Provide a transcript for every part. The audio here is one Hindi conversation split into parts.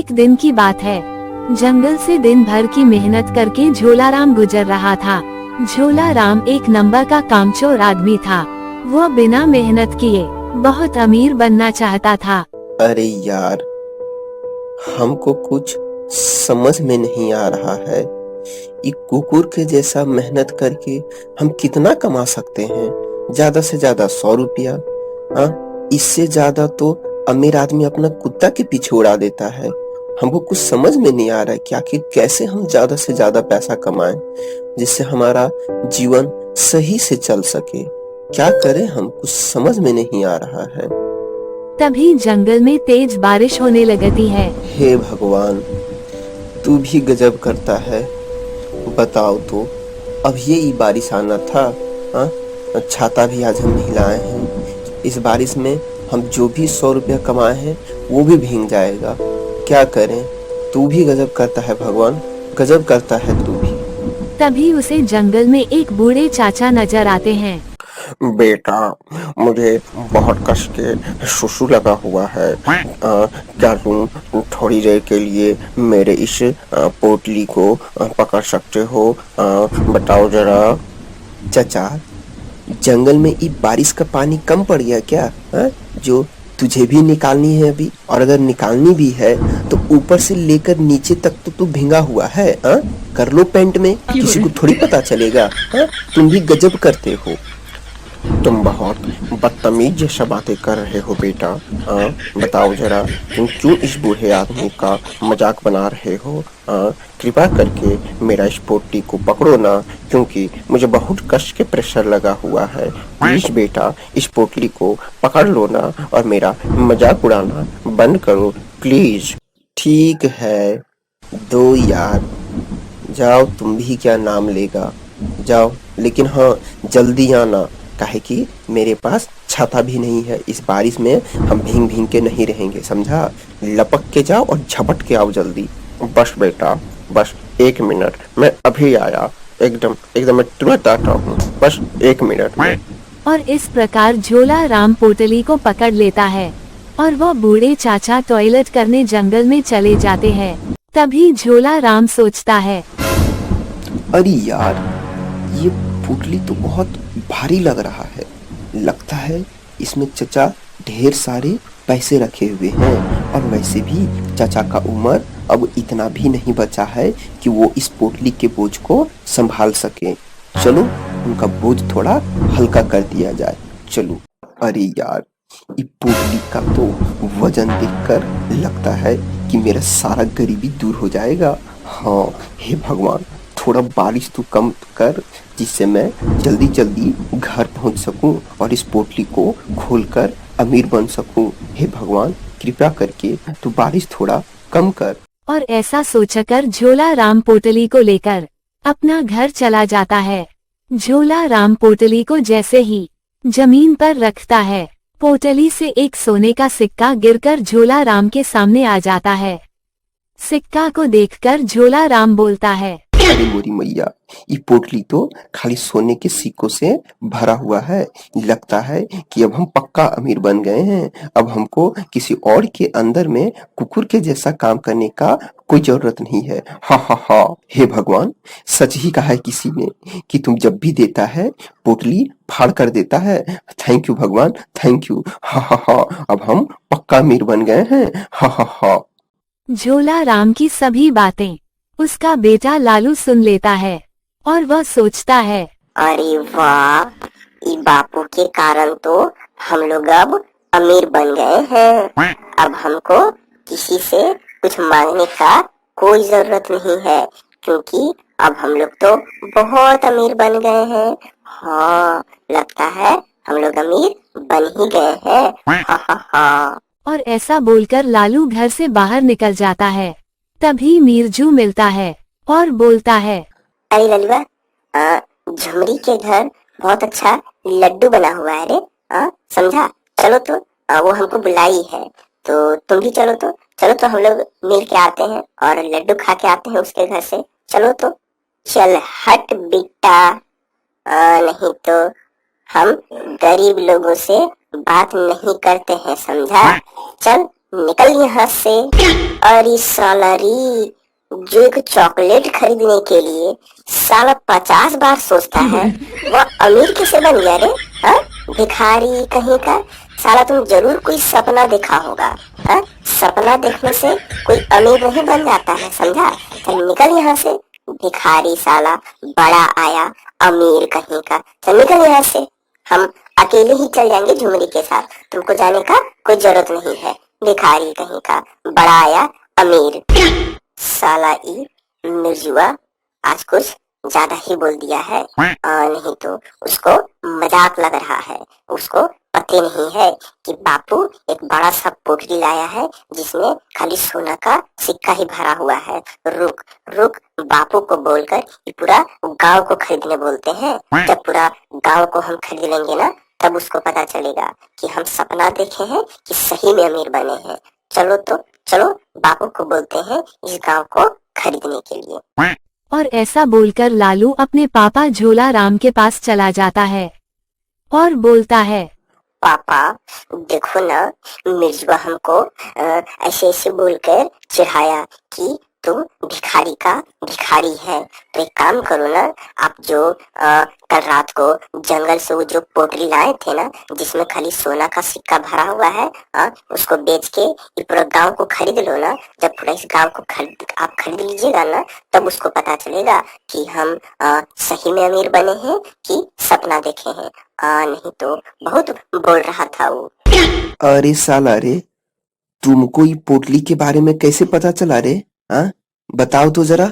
एक दिन की बात है। जंगल से दिन भर की मेहनत करके झोलाराम गुजर रहा था। झोलाराम एक नंबर का कामचोर आदमी था। वो बिना मेहनत किए बहुत अमीर बनना चाहता था। अरे यार, हमको कुछ समझ में नहीं आ रहा है। ये कुकुर के जैसा मेहनत करके हम कितना कमा सकते हैं? ज्यादा से ज्यादा 100 रुपया। हाँ, इससे ज्यादा तो अमीर आदमी अपना कुत्ता के पीछे उड़ा देता है। हमको कुछ समझ में नहीं आ रहा है कि आखिर कैसे हम ज्यादा से ज्यादा पैसा कमाएं जिससे हमारा जीवन सही से चल सके। क्या करें, हम कुछ समझ में नहीं आ रहा है। तभी जंगल में तेज बारिश होने लगती है। हे भगवान, तू भी गजब करता है। बताओ तो, अब ये बारिश आना था। हाँ, छाता भी आज हम नहीं लाए हैं। इस बारिश में हम जो भी 100 रुपया कमाए हैं वो भी भीग जाएगा। क्या करें? तू भी गजब करता है भगवान, गजब करता है तू भी। तभी उसे जंगल में एक बूढ़े चाचा नजर आते हैं। बेटा, मुझे बहुत कष्ट के सुसु लगा हुआ है। क्या तुम थोड़ी देर के लिए मेरे इस पोटली को पकड़ सकते हो? बताओ जरा। चाचा, जंगल में ये बारिश का पानी कम पड़ गया क्या? जो तुझे भी निकालनी है अभी, और अगर निकालनी भी है तो ऊपर से लेकर नीचे तक तो तू भींगा हुआ है। कर लो पैंट में, किसी को थोड़ी पता चलेगा। तुम भी गजब करते हो। तुम बहुत बदतमीज जैसा बातें कर रहे हो बेटा। बताओ जरा, तुम क्यों इस बूढ़े आदमी का मजाक बना रहे हो? कृपया करके मेरा इस पोटली को पकड़ो ना, क्योंकि मुझे बहुत कष्ट के प्रेशर लगा हुआ है। प्लीज बेटा, इस पोटली को पकड़ लो ना और मेरा मजाक उड़ाना बंद करो प्लीज। ठीक है, दो यार। जाओ, तुम भी क्या नाम लेगा, जाओ। लेकिन हाँ, जल्दी आना, काहे कि मेरे पास छाता भी नहीं है। इस बारिश में हम भींग भींग के नहीं रहेंगे, समझा? लपक के जाओ और झपट के आओ जल्दी। बस बेटा, बस 1 मिनट, मैं अभी आया। एकदम एकदम मैं तुरंत आता हूँ, बस 1 मिनट में। और इस प्रकार झोलाराम पोटली को पकड़ लेता है और वो बूढ़े चाचा टॉयलेट करने जंगल में चले जाते हैं। तभी झोलाराम सोचता है, अरे यार, ये पुटली तो बहुत भारी लग रहा है। लगता है इसमें चचा ढेर सारे पैसे रखे हुए हैं, और वैसे भी चाचा का उम्र अब इतना भी नहीं बचा है कि वो इस पोटली के बोझ को संभाल सके। चलो, उनका बोझ थोड़ा हल्का कर दिया जाए। चलो। अरे यार, ये पोटली का तो वजन देखकर लगता है कि मेरा सारा गरीबी दूर हो जाएगा। हाँ, हे भगवान, थोड़ा बारिश तो कम कर, जिससे मैं जल्दी जल्दी घर पहुंच सकूं और इस पोटली को खोलकर अमीर बन सकूं। हे भगवान, कृपया करके तू बारिश थोड़ा कम कर। और ऐसा सोचकर झोलाराम पोटली को लेकर अपना घर चला जाता है। झोलाराम पोटली को जैसे ही जमीन पर रखता है, पोटली से एक सोने का सिक्का गिरकर झोलाराम के सामने आ जाता है। सिक्का को देखकर झोलाराम बोलता है, अरे मोरी मैया, ये पोटली तो खाली सोने के सिक्कों से भरा हुआ है। लगता है कि अब हम पक्का अमीर बन गए हैं। अब हमको किसी और के अंदर में कुकुर के जैसा काम करने का कोई जरूरत नहीं है। हा हा हा। हे भगवान, सच ही कहा है किसी ने कि तुम जब भी देता है पोटली फाड़ कर देता है। थैंक यू भगवान, थैंक यू। हा हा हा। अब हम पक्का अमीर बन गए हैं। हा हा हा। झोलाराम की सभी बातें उसका बेटा लालू सुन लेता है और वह सोचता है, अरे वाह, ई बापू के कारण तो हम लोग अब अमीर बन गए हैं। अब हमको किसी से कुछ मांगने का कोई जरूरत नहीं है, क्योंकि अब हम लोग तो बहुत अमीर बन गए हैं। हाँ, लगता है हम लोग अमीर बन ही गए हैं। हा हा हा। और ऐसा बोलकर लालू घर से बाहर निकल जाता है। तभी मीरजू मिलता है और बोलता है, अरे ललुआ, झुमरी के घर बहुत अच्छा लड्डू बना हुआ है रे। समझा? चलो तो, वो हमको बुलाई है, तो तुम भी चलो तो। चलो तो हम लोग मिल के आते हैं और लड्डू खा के आते हैं उसके घर से। चलो तो। चल हट बेटा, नहीं तो हम गरीब लोगों से बात नहीं करते हैं, समझा? चल निकल यहाँ से। अरे साला री, जो एक चॉकलेट खरीदने के लिए साला 50 बार सोचता है, वह अमीर कैसे बन गया रे? हाँ, भिखारी कहीं का। साला तुम जरूर कोई सपना देखा होगा। हाँ, सपना देखने से कोई अमीर नहीं बन जाता है, समझा? चल निकल यहाँ से, भिखारी साला, बड़ा आया अमीर कहीं का। चल निकल यहाँ से, हम अकेले ही चल जाएंगे झुमरी के साथ, तुमको जाने का कोई जरूरत नहीं है। भिखारी कहीं का, बड़ा आया अमीर। साला ई मिर्जुआ आज कुछ ज्यादा ही बोल दिया है। नहीं तो उसको मजाक लग रहा है। उसको पता नहीं है कि बापू एक बड़ा सा पोटली लाया है जिसमें खाली सोना का सिक्का ही भरा हुआ है। रुक रुक, बापू को बोलकर ये पूरा गांव को खरीदने बोलते हैं। जब पूरा गांव को हम खरीद लेंगे ना, तब उसको पता चलेगा कि हम सपना देखे हैं कि सही में अमीर बने हैं। चलो तो चलो, बापू को बोलते हैं इस गांव को खरीदने के लिए। और ऐसा बोलकर लालू अपने पापा झोला राम के पास चला जाता है और बोलता है, पापा देखो ना, मिर्जुआ हमको ऐसे ऐसे बोलकर चिढ़ाया कि तुम भिखारी का भिखारी है। तो एक काम करो ना, आप जो कल रात को जंगल से वो जो पोटली लाए थे ना, जिसमें खाली सोना का सिक्का भरा हुआ है, उसको बेच के ये पूरा गांव को खरीद लो ना। जब पूरा इस गांव को आप खरीद लीजिएगा ना, तब उसको पता चलेगा कि हम सही में अमीर बने हैं कि सपना देखे हैं। नहीं तो बहुत बोल रहा था वो। अरे साला रे, तुमको ये पोटली के बारे में कैसे पता चला रे? हाँ, बताओ तो जरा।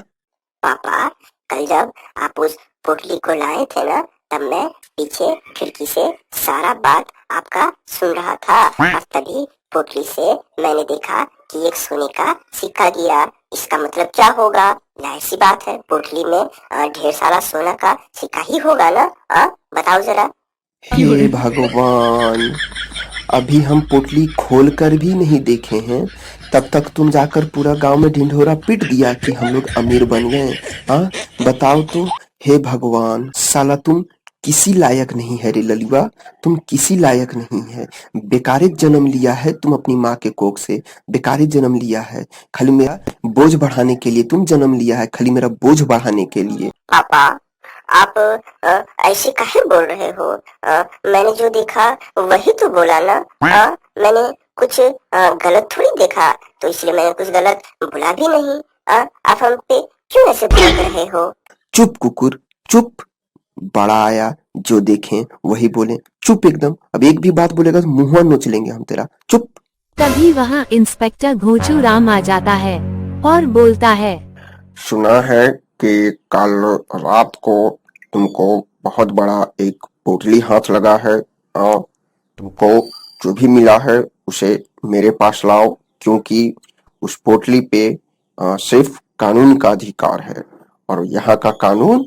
पापा कल जब आप उस पोटली को लाए थे ना, तब मैं पीछे खिड़की से सारा बात आपका सुन रहा था। और तभी पोटली से मैंने देखा कि एक सोने का सिक्का गिरा। इसका मतलब क्या होगा? जाहिर सी बात है, पोटली में ढेर सारा सोना का सिक्का ही होगा ना। बताओ जरा। हे भगवान, अभी हम पोटली खोल कर भी नहीं देखे हैं, तब तक तुम जाकर पूरा गांव में ढिंढोरा पीट दिया कि हम लोग अमीर बन गए। हाँ, बताओ तो। हे भगवान, साला तुम किसी लायक नहीं है रे ललिवा, तुम किसी लायक नहीं है। बेकारित जन्म लिया है तुम अपनी माँ के कोख से, बेकारित जन्म लिया है। खाली मेरा बोझ बढ़ाने के लिए तुम जन्म लिया है, खाली मेरा बोझ बढ़ाने के लिए। पापा आप ऐसे काहे बोल रहे हो? मैंने जो देखा वही तो बोला ना। मैंने कुछ गलत थोड़ी देखा, तो इसलिए मैंने कुछ गलत बोला भी नहीं। आप हम पे क्यों ऐसे बोल रहे हो? चुप कुकुर चुप, बड़ा आया जो देखें वही बोले। चुप एकदम, अब एक भी बात बोलेगा तो मुंह नोच लेंगे हम तेरा। चुप। तभी वहाँ इंस्पेक्टर घोचू राम आ जाता है और बोलता है, सुना है कि कल रात को तुमको बहुत बड़ा एक पोटली हाथ लगा है। तुमको जो भी मिला है उसे मेरे पास लाओ, क्योंकि उस पोटली पे सिर्फ कानून का अधिकार है और यहाँ का कानून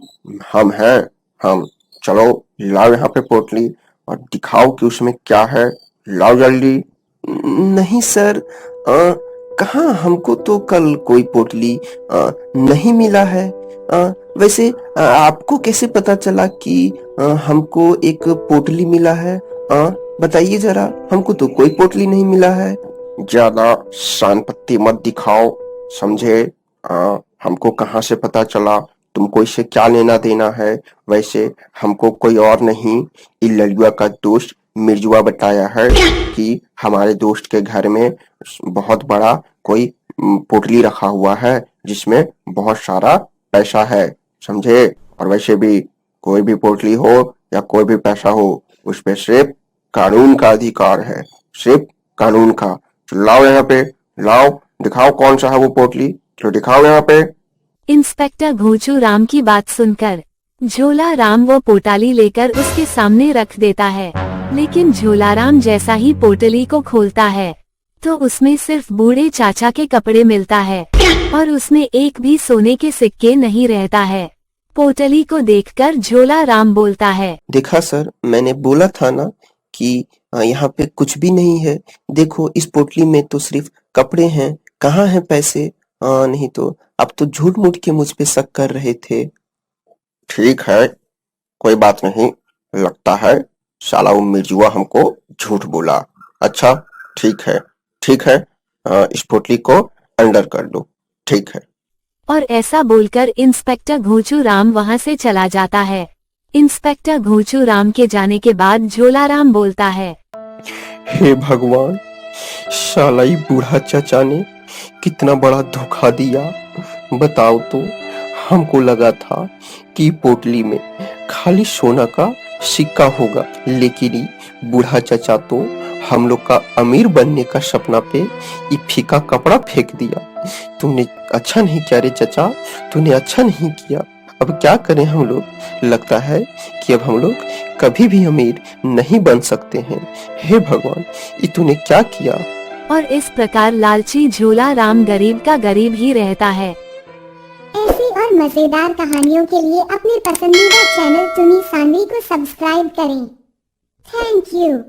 हम हैं। हम चलो लाओ यहाँ पे पोटली और दिखाओ कि उसमें क्या है। लाओ जल्दी। नहीं सर, कहाँ, हमको तो कल कोई पोटली नहीं मिला है। वैसे आपको कैसे पता चला कि हमको एक पोटली मिला है? बताइए जरा, हमको तो कोई पोटली नहीं मिला है। ज्यादा शान पत्ती मत दिखाओ, समझे? हमको कहाँ से पता चला, तुमको इससे क्या लेना देना है? वैसे हमको कोई और नहीं, इन लड़ुआ का दोस्त मिर्जुआ बताया है कि हमारे दोस्त के घर में बहुत बड़ा कोई पोटली रखा हुआ है जिसमें बहुत सारा पैसा है, समझे? और वैसे भी कोई भी पोटली हो या कोई भी पैसा हो, उस पे सिर्फ कानून का अधिकार है, सिर्फ कानून का। तो लाओ यहाँ पे, लाओ, दिखाओ कौन सा है वो पोटली, तो दिखाओ यहाँ पे। इंस्पेक्टर घोचू राम की बात सुनकर झोला राम वो पोटली लेकर उसके सामने रख देता है। लेकिन झोला राम जैसा ही पोटली को खोलता है तो उसमें सिर्फ बूढ़े चाचा के कपड़े मिलता है और उसमें एक भी सोने के सिक्के नहीं रहता है। पोटली को देखकर झोला राम बोलता है, देखा सर, मैंने बोला था ना कि यहाँ पे कुछ भी नहीं है। देखो इस पोटली में तो सिर्फ कपड़े हैं, कहाँ हैं पैसे? नहीं तो आप तो झूठ मूठ के मुझ पे शक कर रहे थे। ठीक है, कोई बात नहीं, लगता है साला वो मिर्जुआ हमको झूठ बोला। अच्छा ठीक है, ठीक है, इस पोटली को अंडर कर लो, ठीक है। और ऐसा बोलकर इंस्पेक्टर घोचू राम वहां से चला जाता है। इंस्पेक्टर घोचू राम के जाने के बाद झोला राम बोलता है, हे भगवान, साला ये बूढ़ा चाचा ने कितना बड़ा धोखा दिया। बताओ तो, हमको लगा था कि पोटली में खाली सोना का सिक्का होगा, लेकिन ये बूढ़ा चाचा तो हम लोग का अमीर बनने का सपना पे ये फीका कपड़ा फेंक दिया। तुमने अच्छा नहीं किया रे चाचा, तूने अच्छा नहीं किया। अब क्या करें हम लोग, लगता है कि अब हम लोग कभी भी अमीर नहीं बन सकते हैं। हे भगवान, ये तूने क्या किया। और इस प्रकार लालची झोला राम गरीब का गरीब ही रहता है। ऐसी और मजेदार कहानियों के लिए अपने पसंदीदा चैनल टुनी सांडवी को सब्सक्राइब करें। Thank you.